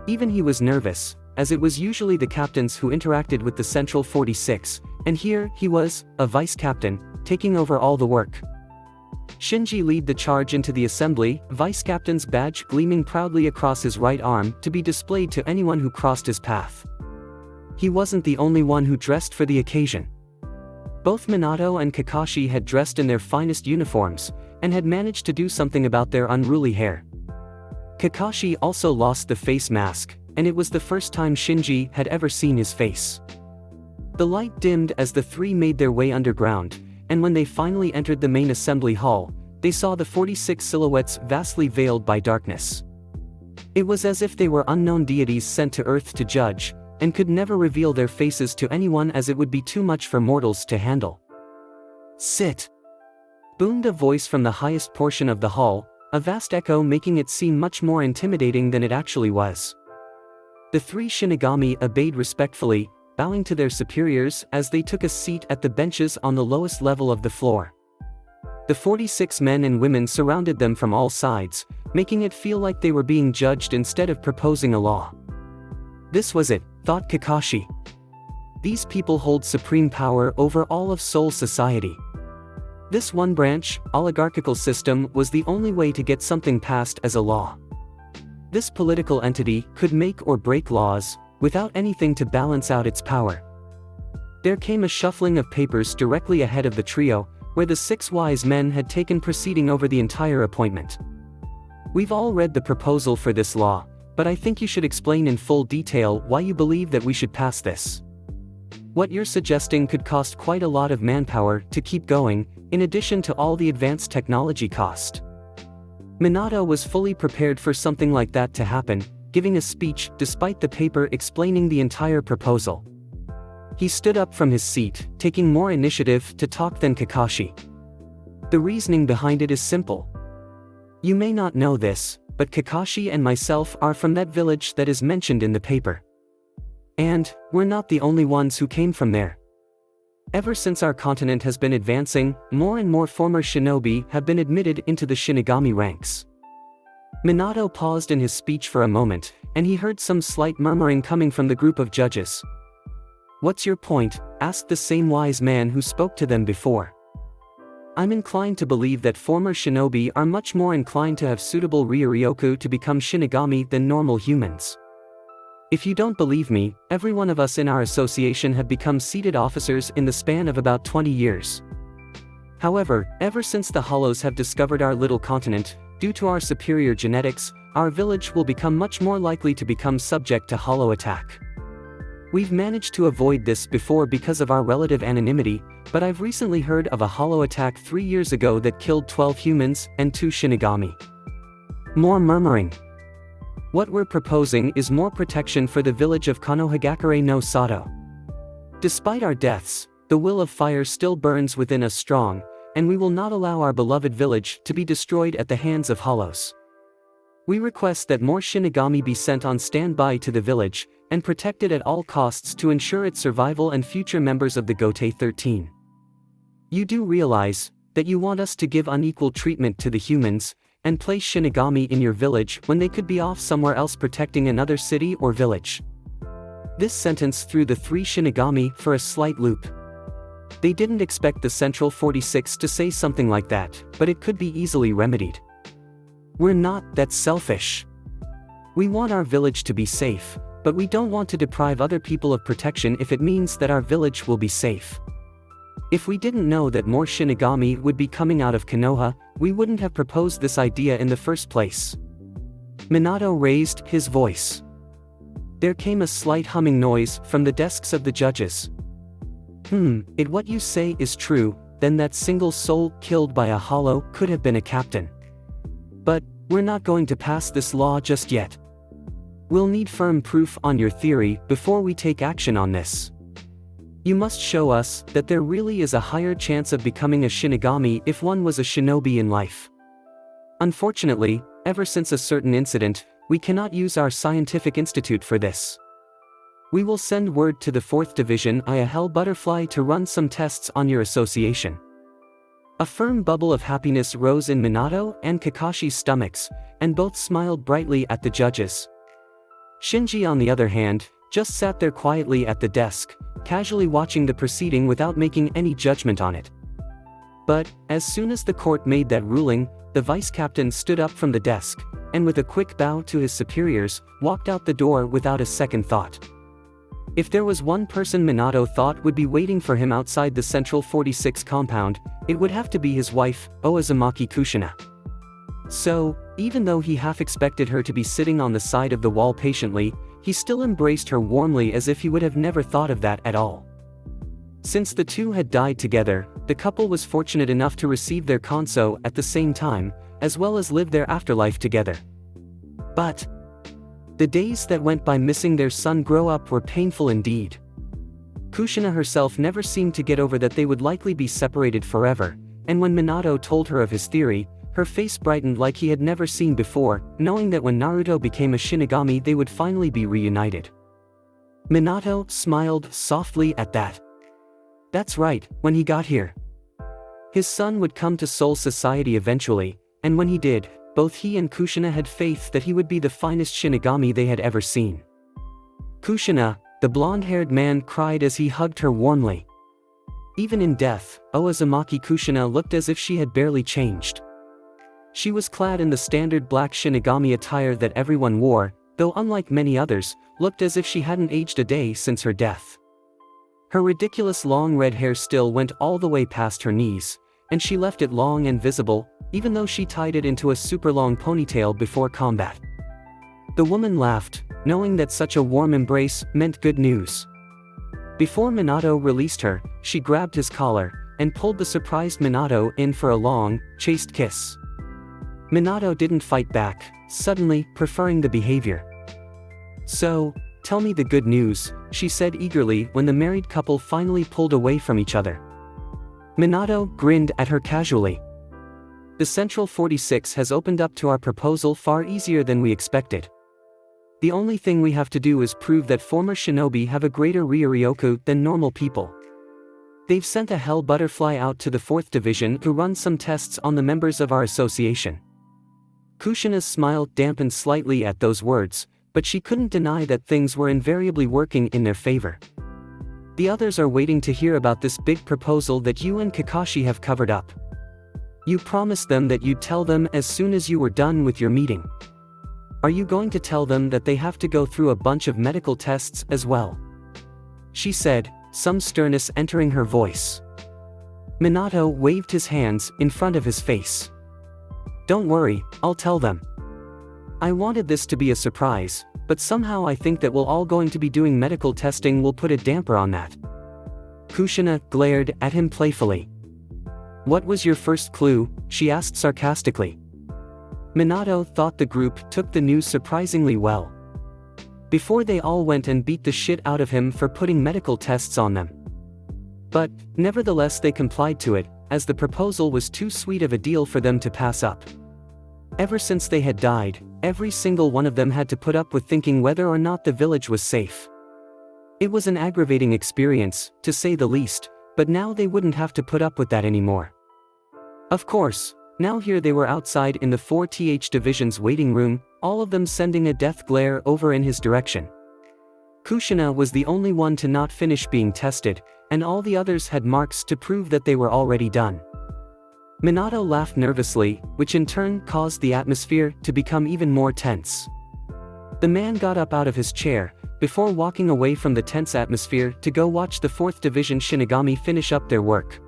S1: Even he was nervous, as it was usually the captains who interacted with the Central 46, and here he was, a vice captain, taking over all the work. Shinji led the charge into the assembly, vice captain's badge gleaming proudly across his right arm to be displayed to anyone who crossed his path. He wasn't the only one who dressed for the occasion. Both Minato and Kakashi had dressed in their finest uniforms, and had managed to do something about their unruly hair. Kakashi also lost the face mask, and it was the first time Shinji had ever seen his face. The light dimmed as the three made their way underground, and when they finally entered the main assembly hall, they saw the 46 silhouettes vastly veiled by darkness. It was as if they were unknown deities sent to Earth to judge, and could never reveal their faces to anyone as it would be too much for mortals to handle. Sit! Boomed a voice from the highest portion of the hall, a vast echo making it seem much more intimidating than it actually was. The three Shinigami obeyed respectfully, bowing to their superiors as they took a seat at the benches on the lowest level of the floor. The 46 men and women surrounded them from all sides, making it feel like they were being judged instead of proposing a law. This was it, thought Kakashi. these people hold supreme power over all of Seoul society. This one-branch, oligarchical system was the only way to get something passed as a law. This political entity could make or break laws, without anything to balance out its power. There came a shuffling of papers directly ahead of the trio, where the 6 wise men had taken proceeding over the entire appointment. We've all read the proposal for this law, but I think you should explain in full detail why you believe that we should pass this. What you're suggesting could cost quite a lot of manpower to keep going, in addition to all the advanced technology cost. Minato was fully prepared for something like that to happen, giving a speech despite the paper explaining the entire proposal. He stood up from his seat, taking more initiative to talk than Kakashi. The reasoning behind it is simple. You may not know this, but Kakashi and myself are from that village that is mentioned in the paper. And, we're not the only ones who came from there. Ever since our continent has been advancing, more and more former shinobi have been admitted into the Shinigami ranks. Minato paused in his speech for a moment, and he heard some slight murmuring coming from the group of judges. "What's your point?" asked the same wise man who spoke to them before. "I'm inclined to believe that former shinobi are much more inclined to have suitable Ryoryoku to become Shinigami than normal humans. If you don't believe me, every one of us in our association have become seated officers in the span of about 20 years. However, ever since the Hollows have discovered our little continent, due to our superior genetics, our village will become much more likely to become subject to Hollow attack. We've managed to avoid this before because of our relative anonymity, but I've recently heard of a Hollow attack 3 years ago that killed 12 humans and 2 Shinigami." More murmuring. "What we're proposing is more protection for the village of Konohagakure no Sato. Despite our deaths, the will of fire still burns within us strong, and we will not allow our beloved village to be destroyed at the hands of Hollows. We request that more Shinigami be sent on standby to the village, and protected at all costs to ensure its survival and future members of the Gotei 13. You do realize that you want us to give unequal treatment to the humans, and place Shinigami in your village when they could be off somewhere else protecting another city or village." This sentence threw the 3 Shinigami for a slight loop. They didn't expect the Central 46 to say something like that, but it could be easily remedied. "We're not that selfish. We want our village to be safe, but we don't want to deprive other people of protection if it means that our village will be safe. If we didn't know that more Shinigami would be coming out of Konoha, we wouldn't have proposed this idea in the first place." Minato raised his voice. There came a slight humming noise from the desks of the judges. If what you say is true, then that single soul killed by a Hollow could have been a captain. But, we're not going to pass this law just yet. We'll need firm proof on your theory before we take action on this. You must show us that there really is a higher chance of becoming a Shinigami if one was a shinobi in life. Unfortunately, ever since a certain incident, we cannot use our scientific institute for this. We will send word to the 4th Division IAHEL Butterfly to run some tests on your association." A firm bubble of happiness rose in Minato and Kakashi's stomachs, and both smiled brightly at the judges. Shinji, on the other hand, just sat there quietly at the desk, casually watching the proceeding without making any judgment on it. But, as soon as the court made that ruling, the vice captain stood up from the desk, and with a quick bow to his superiors, walked out the door without a second thought. If there was one person Minato thought would be waiting for him outside the Central 46 compound, it would have to be his wife, Ozumaki Kushina. So, even though he half expected her to be sitting on the side of the wall patiently, he still embraced her warmly as if he would have never thought of that at all. Since the two had died together, the couple was fortunate enough to receive their konso at the same time, as well as live their afterlife together. But the days that went by missing their son grow up were painful indeed. Kushina herself never seemed to get over that they would likely be separated forever, and when Minato told her of his theory, her face brightened like he had never seen before, knowing that when Naruto became a Shinigami they would finally be reunited. Minato smiled softly at that. That's right, when he got here. His son would come to Seoul society eventually, and when he did, both he and Kushina had faith that he would be the finest Shinigami they had ever seen. Kushina, the blonde-haired man cried as he hugged her warmly. Even in death, Ozumaki Kushina looked as if she had barely changed. She was clad in the standard black Shinigami attire that everyone wore, though unlike many others, looked as if she hadn't aged a day since her death. Her ridiculous long red hair still went all the way past her knees, and she left it long and visible, even though she tied it into a super long ponytail before combat. The woman laughed, knowing that such a warm embrace meant good news. Before Minato released her, she grabbed his collar, and pulled the surprised Minato in for a long, chaste kiss. Minato didn't fight back, suddenly preferring the behavior. "So, tell me the good news," she said eagerly when the married couple finally pulled away from each other. Minato grinned at her casually. "The Central 46 has opened up to our proposal far easier than we expected. The only thing we have to do is prove that former shinobi have a greater Ryuryoku than normal people. They've sent a Hell Butterfly out to the 4th Division to run some tests on the members of our association." Kushina's smile dampened slightly at those words, but she couldn't deny that things were invariably working in their favor. "The others are waiting to hear about this big proposal that you and Kakashi have covered up. You promised them that you'd tell them as soon as you were done with your meeting. Are you going to tell them that they have to go through a bunch of medical tests as well?" she said, some sternness entering her voice. Minato waved his hands in front of his face. "Don't worry, I'll tell them. I wanted this to be a surprise, but somehow I think that we're all going to be doing medical testing will put a damper on that." Kushina glared at him playfully. "What was your first clue?" she asked sarcastically. Minato thought the group took the news surprisingly well. Before they all went and beat the shit out of him for putting medical tests on them. But, nevertheless they complied to it, as the proposal was too sweet of a deal for them to pass up. Ever since they had died, every single one of them had to put up with thinking whether or not the village was safe. It was an aggravating experience, to say the least, but now they wouldn't have to put up with that anymore. Of course, now here they were outside in the 4th Division's waiting room, all of them sending a death glare over in his direction. Kushina was the only one to not finish being tested, and all the others had marks to prove that they were already done. Minato laughed nervously, which in turn caused the atmosphere to become even more tense. The man got up out of his chair, before walking away from the tense atmosphere to go watch the 4th Division Shinigami finish up their work.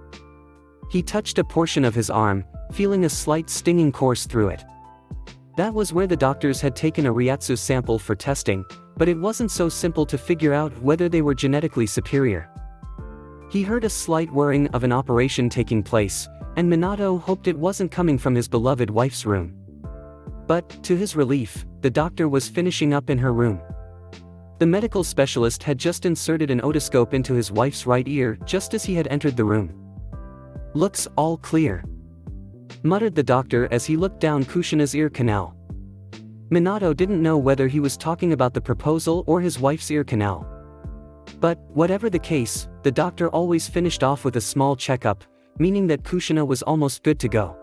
S1: He touched a portion of his arm, feeling a slight stinging course through it. That was where the doctors had taken a Ryatsu sample for testing, but it wasn't so simple to figure out whether they were genetically superior. He heard a slight whirring of an operation taking place, and Minato hoped it wasn't coming from his beloved wife's room. But, to his relief, the doctor was finishing up in her room. The medical specialist had just inserted an otoscope into his wife's right ear just as he had entered the room. "Looks all clear," muttered the doctor as he looked down Kushina's ear canal. Minato didn't know whether he was talking about the proposal or his wife's ear canal. But, whatever the case, the doctor always finished off with a small checkup, meaning that Kushina was almost good to go.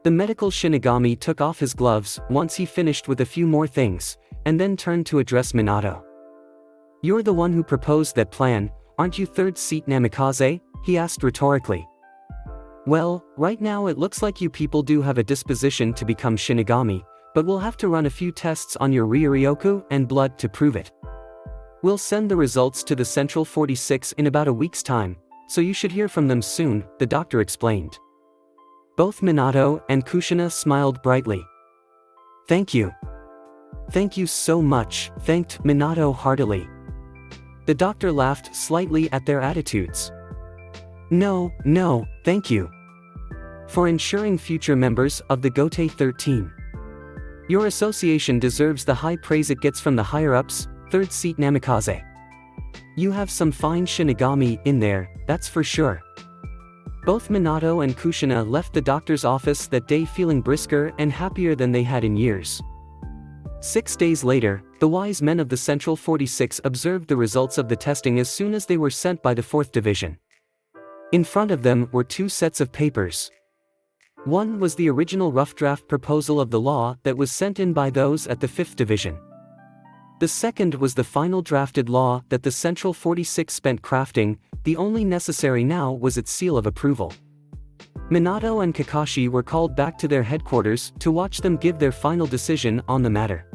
S1: The medical Shinigami took off his gloves once he finished with a few more things, and then turned to address Minato. "You're the one who proposed that plan, aren't you, third seat Namikaze?" he asked rhetorically. "Well, right now it looks like you people do have a disposition to become Shinigami, but we'll have to run a few tests on your Ryuryoku and blood to prove it. We'll send the results to the Central 46 in about a week's time, so you should hear from them soon," the doctor explained. Both Minato and Kushina smiled brightly. "Thank you. Thank you so much," thanked Minato heartily. The doctor laughed slightly at their attitudes. No, thank you. For ensuring future members of the Gotei 13. Your association deserves the high praise it gets from the higher-ups, third seat Namikaze. You have some fine Shinigami in there, that's for sure." Both Minato and Kushina left the doctor's office that day feeling brisker and happier than they had in years. 6 days later, the wise men of the Central 46 observed the results of the testing as soon as they were sent by the 4th Division. In front of them were 2 sets of papers. One was the original rough draft proposal of the law that was sent in by those at the 5th Division. The second was the final drafted law that the Central 46 spent crafting. The only necessary now was its seal of approval. Minato and Kakashi were called back to their headquarters to watch them give their final decision on the matter.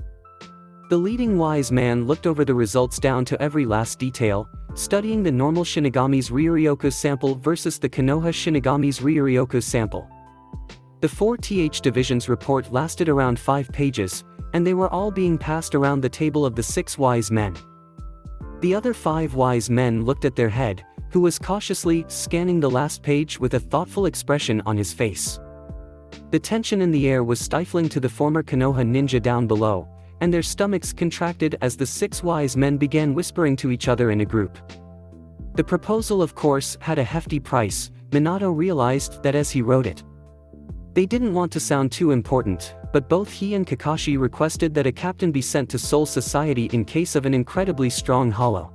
S1: The leading wise man looked over the results down to every last detail, studying the normal Shinigami's Ryuryoku sample versus the Konoha Shinigami's Ryuryoku sample. The 4th Division's report lasted around 5 pages, and they were all being passed around the table of the 6 wise men. The other 5 wise men looked at their head, who was cautiously scanning the last page with a thoughtful expression on his face. The tension in the air was stifling to the former Konoha ninja down below, and their stomachs contracted as the 6 wise men began whispering to each other in a group. The proposal, of course, had a hefty price. Minato realized that as he wrote it. They didn't want to sound too important, but both he and Kakashi requested that a captain be sent to Soul Society in case of an incredibly strong hollow.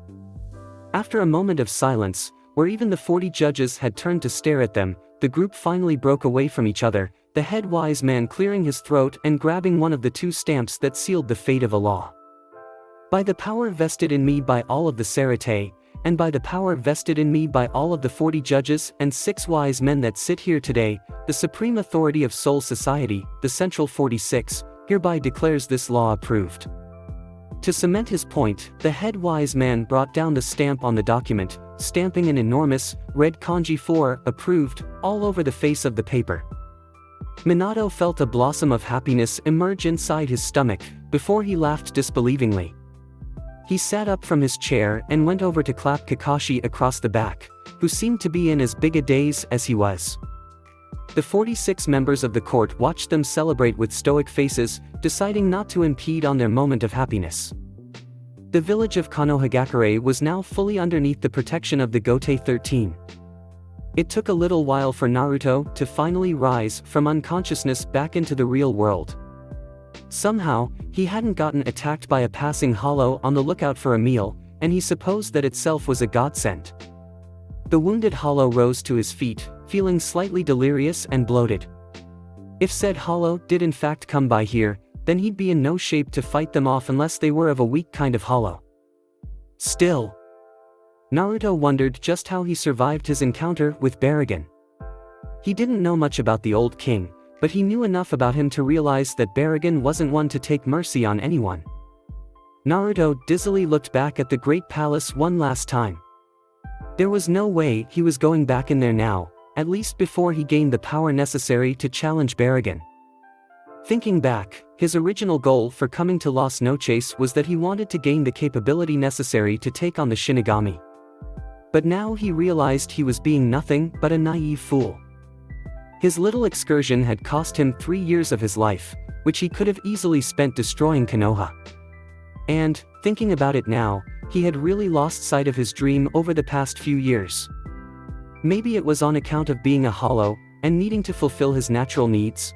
S1: After a moment of silence, where even the 40 judges had turned to stare at them, the group finally broke away from each other, the head wise man clearing his throat and grabbing one of the 2 stamps that sealed the fate of a law. By the power vested in me by all of the Sarate, and by the power vested in me by all of the 40 judges and 6 wise men that sit here today, the supreme authority of Soul Society, the Central 46, hereby declares this law approved. To cement his point, the head wise man brought down the stamp on the document, stamping an enormous, red kanji 4, approved, all over the face of the paper. Minato felt a blossom of happiness emerge inside his stomach, before he laughed disbelievingly. He sat up from his chair and went over to clap Kakashi across the back, who seemed to be in as big a daze as he was. The 46 members of the court watched them celebrate with stoic faces, deciding not to impede on their moment of happiness. The village of Konohagakure was now fully underneath the protection of the Gotei 13. It took a little while for Naruto to finally rise from unconsciousness back into the real world. Somehow, he hadn't gotten attacked by a passing hollow on the lookout for a meal, and he supposed that itself was a godsend. The wounded hollow rose to his feet, feeling slightly delirious and bloated. If said hollow did in fact come by here, then he'd be in no shape to fight them off unless they were of a weak kind of hollow. Still, Naruto wondered just how he survived his encounter with Baragon. He didn't know much about the old king, but he knew enough about him to realize that Baragon wasn't one to take mercy on anyone. Naruto dizzily looked back at the great palace one last time. There was no way he was going back in there now, at least before he gained the power necessary to challenge Baragon. Thinking back, his original goal for coming to Las Noches was that he wanted to gain the capability necessary to take on the Shinigami. But now he realized he was being nothing but a naive fool. His little excursion had cost him 3 years of his life, which he could have easily spent destroying Konoha. And, thinking about it now, he had really lost sight of his dream over the past few years. Maybe it was on account of being a hollow, and needing to fulfill his natural needs.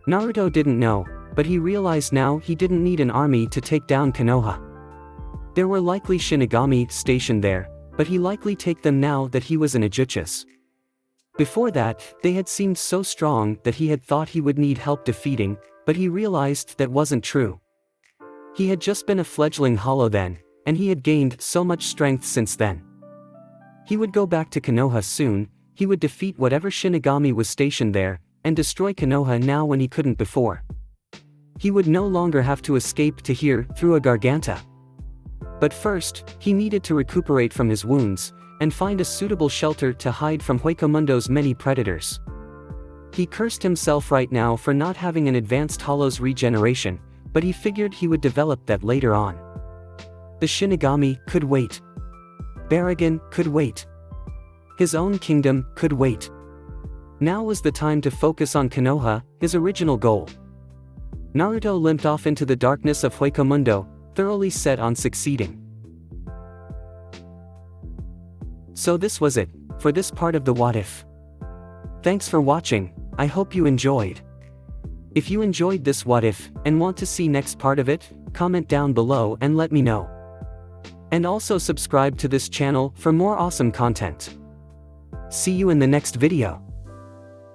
S1: Naruto didn't know, but he realized now he didn't need an army to take down Konoha. There were likely Shinigami stationed there, but he likely take them now that he was in Ajuchas. Before that, they had seemed so strong that he had thought he would need help defeating, but he realized that wasn't true. He had just been a fledgling hollow then, and he had gained so much strength since then. He would go back to Konoha soon, he would defeat whatever Shinigami was stationed there, and destroy Konoha now when he couldn't before. He would no longer have to escape to here through a Garganta. But first, he needed to recuperate from his wounds, and find a suitable shelter to hide from Huecomundo's many predators. He cursed himself right now for not having an advanced hollow's regeneration, but he figured he would develop that later on. The Shinigami could wait. Baragon could wait. His own kingdom could wait. Now was the time to focus on Konoha, his original goal. Naruto limped off into the darkness of Huecomundo, thoroughly set on succeeding. So this was it, for this part of the What If. Thanks for watching, I hope you enjoyed. If you enjoyed this What If, and want to see next part of it, comment down below and let me know. And also subscribe to this channel for more awesome content. See you in the next video.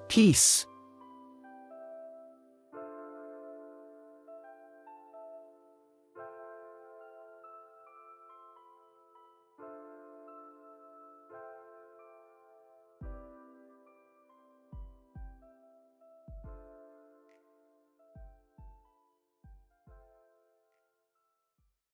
S1: Peace.